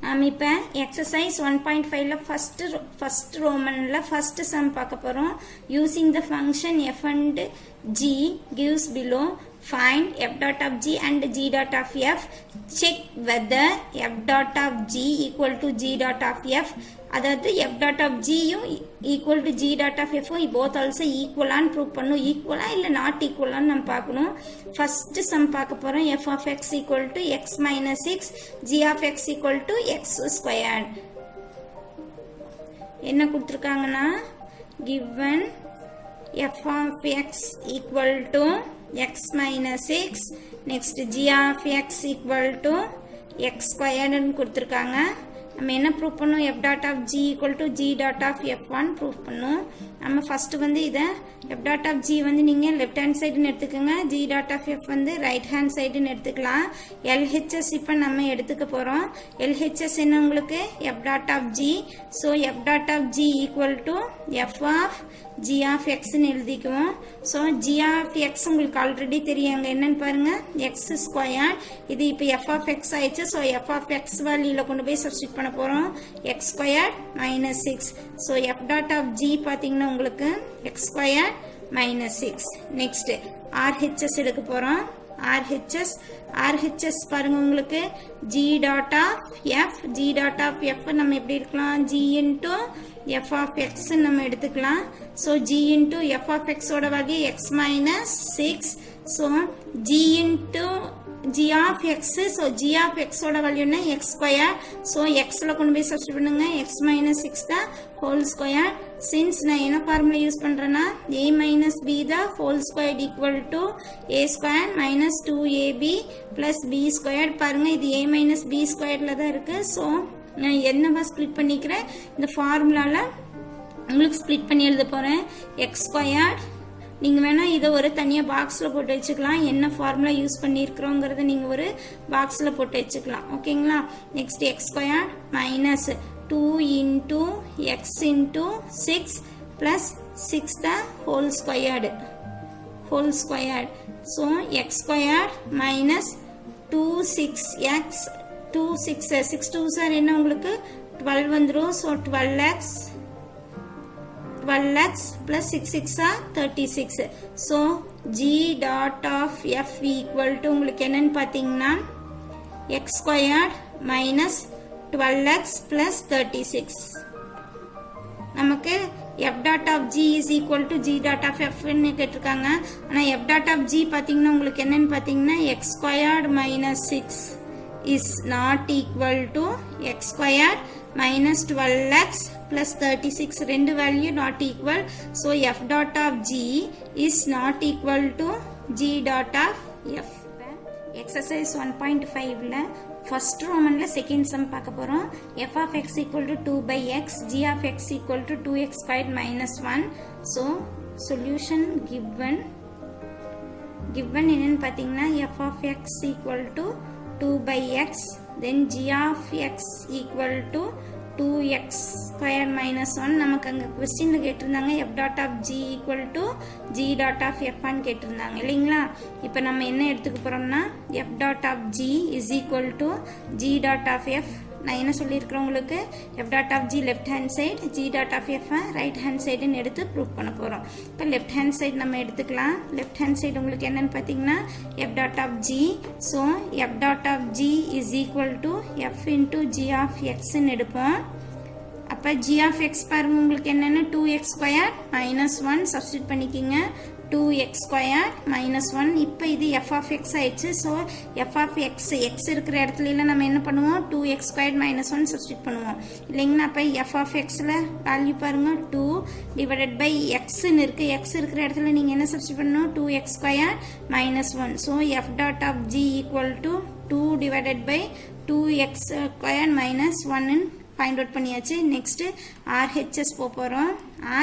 நாம் இப்போ எக்ஸசைஸ் 1.5ல ஃபர்ஸ்ட் ரோமன்ல ஃபர்ஸ்ட் சம் பார்க்க போகிறோம். Using the function f and g gives below, find f dot of g and g dot of f, check whether f dot of g equal to g dot of f, அதாவது f dot of g equal to g dot of f both also equal ஆன்னு prove பண்ணணும். ஈக்குவலா இல்லை not ஈக்குவலான்னு நம்ம பார்க்கணும். First sum பார்க்க போகிறோம். f of x equal to x minus 6, g of x equal to x squared. என்ன கொடுத்துருக்காங்கன்னா given f of x equal to x minus 6, next g of x equal to x squared ன்னு கொடுத்துருக்காங்க. நம்ம என்ன prove பண்ணணும்? f dot of g equal to g dot of f1 prove பண்ணணும். நம்ம first வந்து இதை f dot of g வந்து நீங்கள் லெஃப்ட் ஹேண்ட் சைடுன்னு எடுத்துக்கோங்க, g dot of f வந்து ரைட் ஹேண்ட் சைடுன்னு எடுத்துக்கலாம். LHS இப்போ நம்ம எடுத்துக்க போகிறோம். LHS என்ன உங்களுக்கு? f dot of g. So f dot of g equal to f of g of xன்னு எழுதிக்குவோம். ஸோ g of x உங்களுக்கு ஆல்ரெடி தெரியுங்க, என்னன்னு பாருங்க, x ஸ்கொயர். இது இப்போ f of x ஆயிடுச்சு. ஸோ f of x வேல்யூல கொண்டு போய் சப்ஸ்டிட் பண்ண போகிறோம். x square minus 6. So f dot of g பார்த்தீங்கன்னா உங்களுக்கு x square minus 6. next RHS எடுக்க போகிறோம். RHS பாருங்க உங்களுக்கு g dot of f, g dot of f நம்ம எப்படி இருக்கலாம்? g into f of x நம்ம எடுத்துக்கலாம். so g into f of x ஓட value x minus 6. so g into g of x, so g of x ஓட value என்ன? x square. so x ல கொண்டு போய் சப்ஸ்டிட் பண்ணுங்க, x minus 6 the whole square. since நான் என்ன formula use பண்றேன்னா a minus b the whole squared equal to a squared minus 2ab plus b squared. பாருங்க இது a minus b squaredல தான் இருக்கு. so நான் என்னவா ஸ்ப்ளிட் பண்ணிக்கிறேன்? இந்த ஃபார்முலால உங்களுக்கு ஸ்ப்ளிட் பண்ணி எழுத போறேன். x ஸ்கொயர்ட், நீங்கள் வேணால் இதை ஒரு தனியாக பாக்ஸில் போட்டு வச்சுக்கலாம். என்ன ஃபார்முலா யூஸ் பண்ணியிருக்கிறோங்கிறத நீங்கள் ஒரு பாக்ஸில் போட்டு வச்சுக்கலாம். ஓகேங்களா? Next X square minus 2 into x into 6 plus 6 the whole squared. So x squared minus 2 6x 2 6 2s are என்ன உங்களுக்கு 12 வந்துரும். so 12x plus 6 6 are 36. so g dot of f equal to உங்களுக்கு என்னன்னு பார்த்தீங்கன்னா x squared minus 12x plus 36. நமக்கு f dot of g is equal to g dot of f ன்னு கேட்டிருக்காங்க. ஆனால் f dot of g பார்த்தீங்கன்னா உங்களுக்கு என்னன்னு பார்த்தீங்கன்னா x squared minus 6 is not equal to x squared minus 12x plus 36. ரெண்டு value not equal. so f dot of g is not equal to g dot of f. exercise 1.5ல first ரோமன்ல second sum பார்க்க போறோம். f of x equal to 2 by x, g of x equal to 2x squared minus 1. so solution given என்னன்னு பார்த்தீங்கன்னா f of x equal to 2 by x, then g of x equal to 2x squared minus 1. நமக்கு அங்கே கொஸ்டினில் கேட்டிருந்தாங்க f dot of g equal to g dot of f ன்னு கேட்டிருந்தாங்க இல்லைங்களா? இப்போ நம்ம என்ன எடுத்துக்க போகிறோம்னா f dot of g is equal to g dot of f. நான் என்ன சொல்லியிருக்கிறேன் உங்களுக்கு? f dot of g left hand side, g dot of f right hand side ன்னு எடுத்து ப்ரூவ் பண்ண போகிறோம். இப்போ left hand side நம்ம எடுத்துக்கலாம். left hand side உங்களுக்கு என்னன்னு பார்த்தீங்கன்னா f dot of g. so f dot of g is equal to f into g of x ன்னு எடுப்போம். அப்போ g of x பாருங்க உங்களுக்கு என்னென்னு 2x squared minus 1 சப்ஸ்டிட் பண்ணிக்கிங்க. 2x squared minus 1. இப்போ இது f of x ஆயிடுச்சு. ஸோ f of x இருக்கிற இடத்துல நம்ம என்ன பண்ணுவோம்? 2x squared minus 1 சப்ஸ்டிட் பண்ணுவோம் இல்லைங்களா? அப்போ f of xல வேல்யூ பாருங்க 2 divided by xன்னு இருக்கு. x இருக்கிற இடத்துல நீங்கள் என்ன சப்ஸ்டிட் பண்ணணும்? 2x squared minus 1. So f dot of g equal to 2 divided by 2x squared minus 1 find out பண்ணியாச்சு. நெக்ஸ்ட் RHS போகிறோம்.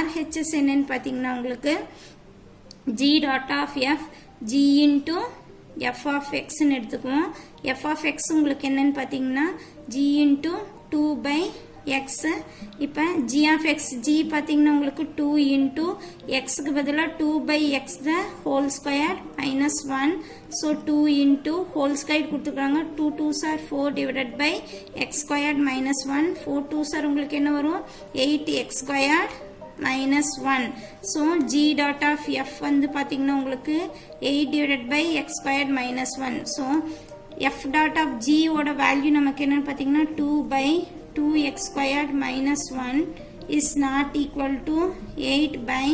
RHS என்னன்னு பார்த்தீங்கன்னா உங்களுக்கு g dot of f, g into f of x ன்னு எடுத்துக்குவோம். f of x உங்களுக்கு என்னன்னு பார்த்தீங்கன்னா g into 2 by x. இப்போ g of x, g பார்த்தீங்கன்னா உங்களுக்கு 2 into xக்கு பதிலா 2 by x the whole square minus 1. So 2 into whole square கொடுத்துருக்காங்க. 2 2s are 4 divided by x squared minus 1. 4 2s are உங்களுக்கு என்ன வரும் 8x squared minus 1. So g dot of f வந்து பார்த்தீங்கன்னா உங்களுக்கு 8 divided by x squared minus 1. So f dot of g ஓட value நமக்கு என்னன்னு பார்த்தீங்கன்னா 2 by 2x squared minus 1 is not equal to 8 by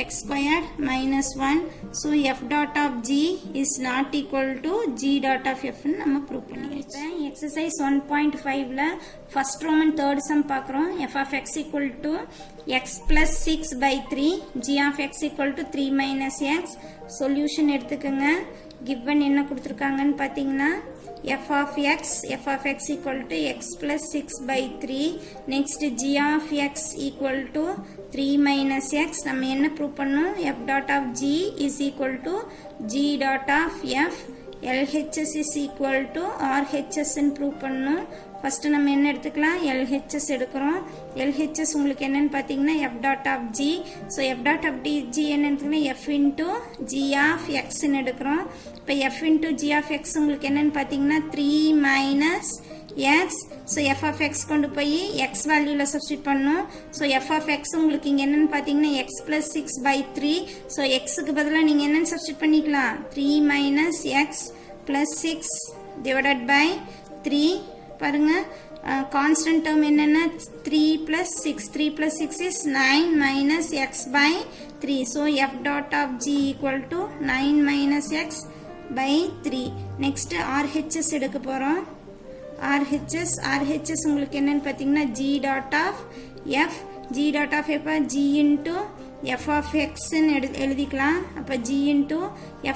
x squared minus 1. So f dot of g is not equal to g dot of f நம்ம prove பண்ணியாச்சு. Exercise 1.5ல first Roman third sum பார்க்குறோம். f of x equal to x plus 6 by 3, g of x equal to 3 minus x. Solution எடுத்துக்கோங்க. given என்ன கொடுத்துருக்காங்கன்னு பார்த்தீங்கன்னா f of x equal to x plus 6 by 3. next g of x equal to 3 minus x. நம்ம என்ன prove பண்ணோம் f dot of g is equal to g dot of f. LHS is equal to RHS ன்னு prove பண்ணோம். First நம்ம என்ன எடுத்துக்கலாம் LHS எடுக்கிறோம். LHS உங்களுக்கு என்னன்னு பார்த்தீங்கன்னா f dot of g. So f dot of g என்ன எடுத்துக்கலாம் f into g of x ன்னு எடுக்கிறோம். இப்போ f into g of x உங்களுக்கு என்னன்னு பார்த்தீங்கன்னா 3 minus x. So f of x கொண்டு போய் x வேல்யூவில் சப்ஸ்டிட் பண்ணணும். ஸோ f of x உங்களுக்கு இங்கே என்னன்னு பார்த்தீங்கன்னா x plus 6 by 3. ஸோ xக்கு பதிலாக நீங்கள் என்னன்னு சப்ஸ்டிட் பண்ணிக்கலாம் 3 minus x plus 6 divided by 3. பாருங்க கான்ஸ்டன்ட் டேர்ம் என்னன்னா 3 plus 6. 3 plus 6 is 9 minus x by 3. So f dot of g equal to 9 minus x by 3. next RHS எடுக்க போகிறோம். RHS உங்களுக்கு என்னன்னு பார்த்தீங்கன்னா g dot of f. g dot of f g into f of x ன்னு எழுதிக்கலாம். அப்போ g into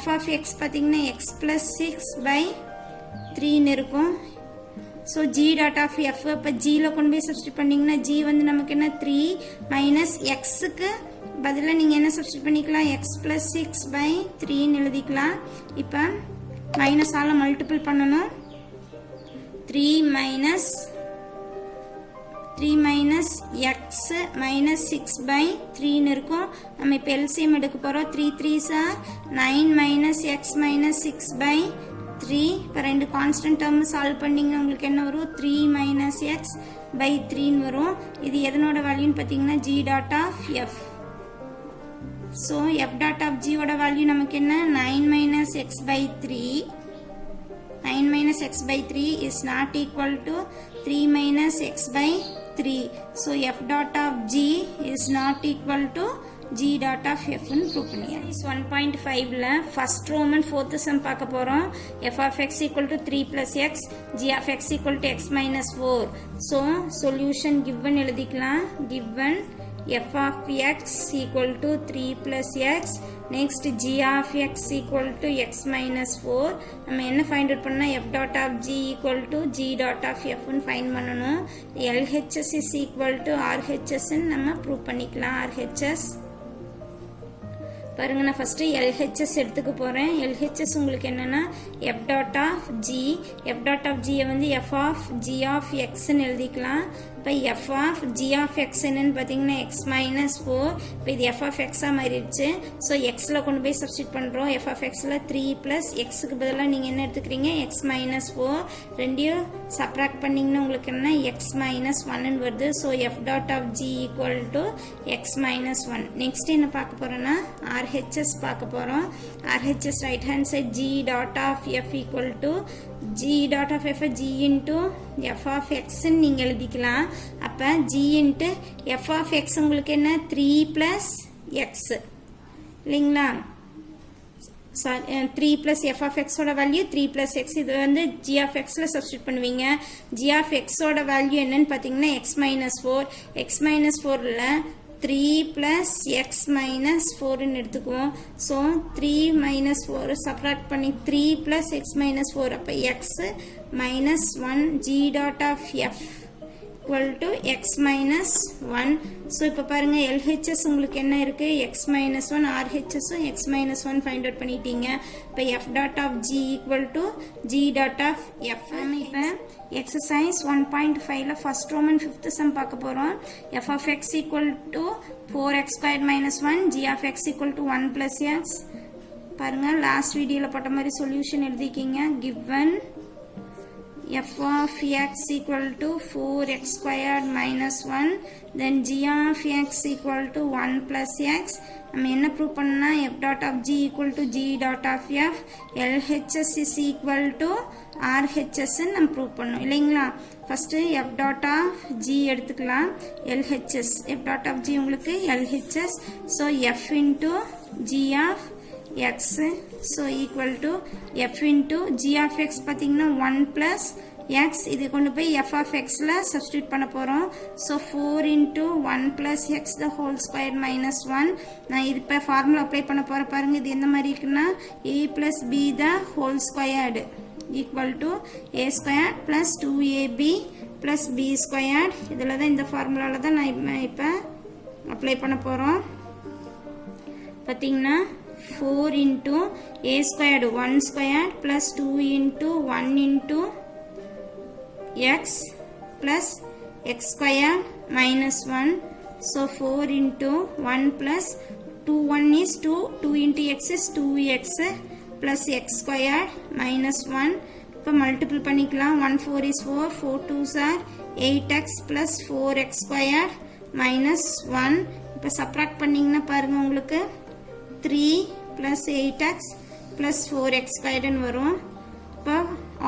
f of x பார்த்தீங்கன்னா x plus 6 by 3 ன்னு இருக்கும். So g dot of f இப்போ ஜியில் கொண்டு போய் சப்ஸ்டிட் பண்ணிங்கன்னா g வந்து நமக்கு என்ன 3 மைனஸ் எக்ஸுக்கு பதிலாக நீங்கள் என்ன சப்ஸ்டிட் பண்ணிக்கலாம் x plus 6 by 3ன்னு எழுதிக்கலாம். இப்போ மைனஸ் ஆல் மல்டிபிள் பண்ணணும். 3 minus x minus 6 by 3ன்னு இருக்கும். நம்ம இப்போ LCM எடுக்க போகிறோம். 3 3s are 9 minus x minus 6 by 3. இப்போ ரெண்டு கான்ஸ்டன்ட் டேர்ம் சால்வ் பண்ணிங்கன்னா உங்களுக்கு என்ன வரும் 3 minus x by 3ன்னு வரும். இது எதனோட வேல்யூன்னு பார்த்தீங்கன்னா g dot of f. So f dot of g ஓட வேல்யூ நமக்கு என்ன 9 minus x by 3. 9 minus x by 3 is not equal to 3 minus x by 3. So f dot of g is not equal to g dot of f ன்னு prove பண்ணியாச்சு. 1.5ல first Roman fourth some பார்க்க போகிறோம். f of x equal to 3 plus x, g of x equal to x minus 4. So solution given எழுதிக்கலாம். given f of x equal to 3 plus x. next g of x equal to x minus 4. நம்ம என்ன find out பண்ணா f dot of g equal to g dot of f ன்னு find பண்ணணும். LHS is equal to RHS ன்னு நம்ம prove பண்ணிக்கலாம். RHS பாருங்க நான் ஃபர்ஸ்ட் LHS எடுத்துக்க போறேன். LHS உங்களுக்கு என்னன்னா f dot of g. f dot of g வந்து f of g of x ன்னு எழுதிக்கலாம். இப்போ f of g of x என்னன்னு பார்த்தீங்கன்னா x minus 4. இப்போ இது f of x மாறிடுச்சு. ஸோ xல கொண்டு போய் சப்ஸ்டிட் பண்ணுறோம். f of xல 3 plus xக்கு பதிலாக நீங்கள் என்ன எடுத்துக்கிறீங்க x minus 4. ரெண்டையும் சப்ராக்ட் பண்ணிங்கன்னா உங்களுக்கு என்ன x minus 1 வருது. So f dot of g equal to x minus 1. Next என்ன பார்க்க போகிறோன்னா RHS பார்க்க போகிறோம். RHS right hand side g dot of f equal to g dot of f g into f of x ன்னு நீங்கள் எழுதிக்கலாம். அப்போ g into f of x உங்களுக்கு என்ன 3 plus x இல்லைங்களா. 3 plus f of x ஓட வேல்யூ 3 plus x. இது வந்து g of xல சப்ஸ்டிட் பண்ணுவீங்க. g of x ஓட வேல்யூ என்னன்னு பார்த்தீங்கன்னா x minus 4. x minus 4ல 3 plus x minus 4 ன்னு எடுத்துக்குவோம். ஸோ 3 minus 4 சப்ராக்ட் பண்ணி 3 plus x minus 4. அப்போ x minus 1 g dot of f equal to x minus 1. So இப்போ பாருங்கள் எல்ஹெச்எஸ் உங்களுக்கு என்ன இருக்குது எக்ஸ் மைனஸ் ஒன், ஆர்ஹெச்எஸும் X minus one find out பண்ணிட்டீங்க. இப்போ F dot of G equal to G dot of F. இப்போ எக்ஸசைஸ் 1.5ல ஃபர்ஸ்ட் ரோமன் ஃபிஃப்த் சம் பார்க்க போகிறோம். F of X equal to 4x square minus 1, G of X equal to 1 + x. பாருங்கள் last வீடியோவில் போட்ட மாதிரி சொல்யூஷன் எழுதிக்கிங்க. Given f of x equal to 4x squared minus 1, then g of x equal to 1 plus x. நம்ம என்ன prove பண்ணா f dot of g equal to g dot of f, LHS is equal to RHS நம்ம prove பண்ணோம் இல்லைங்களா. First f dot of g எடுத்துக்கலாம், LHS f dot of g உங்களுக்கு LHS, so f into g of x, so equal to f into g of x பார்த்தீங்கன்னா 1 plus x, இது கொண்டு போய் f of x ல substitute பண்ண போறோம். so 4 into 1 plus x the whole square minus 1. நான் இது இப்போ ஃபார்முலா அப்ளை பண்ண போறேன். பாருங்க இது என்ன மாதிரி இருக்குன்னா a plus b the whole squared equal to a squared plus 2ab plus b squared. இதில் தான் இந்த ஃபார்முலாவில் தான் நான் இப்போ அப்ளை பண்ண போறோம். பார்த்தீங்கன்னா 4 into a squared 1 squared plus 2 into 1 into x plus x squared minus 1. so 4 into 1 plus 2, 1 is 2, 2 into x is 2x plus x squared minus 1. இப்போ மல்டிபிள் பண்ணிக்கலாம். 1 4 is 4, 4 2s are 8x plus 4x squared minus 1. இப்போ subtract பண்ணிங்கன்னா பாருங்க உங்களுக்கு 3 plus 8x plus 4x squared வரும். இப்போ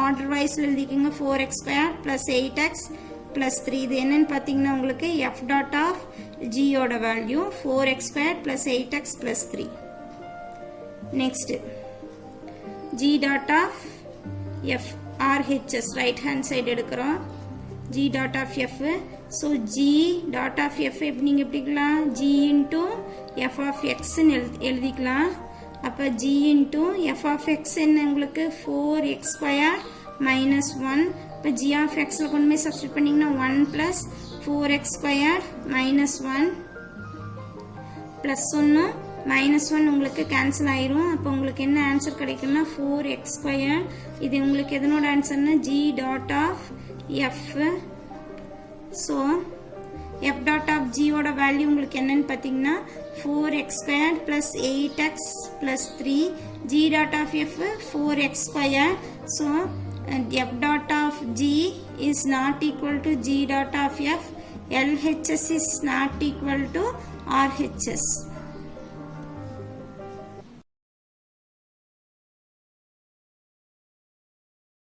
order வைஸில் எழுதிக்கோங்க. 4x squared plus 8x plus 3. இது என்னன்னு பார்த்தீங்கன்னா உங்களுக்கு f dot of g ஓட value 4x squared plus 8x plus 3. Next g dot of f RHS right hand side எடுக்கிறோம். g dot of f, so g dot of f நீங்கள் எப்படிக்கலாம் g into f of x எழுதிக்கலாம். அப்போ g into f of x என்ன உங்களுக்கு 4x squared minus 1. இப்போ g of x கொண்டு போய் substitute பண்ணிங்கன்னா 1 plus 4x squared minus 1 plus 1 minus 1 உங்களுக்கு கேன்சல் ஆயிரும். அப்போ உங்களுக்கு என்ன ஆன்சர் கிடைக்கும்னா 4x squared. இது உங்களுக்கு எதனோட ஆன்சர்னா g dot of f. So f dot of g ஓட வேல்யூ உங்களுக்கு என்னன்னு பார்த்தீங்கன்னா 4x squared plus 8x plus 3. g dot of f 4x squared. so f dot of g is not equal to g dot of f. LHS is not equal to RHS.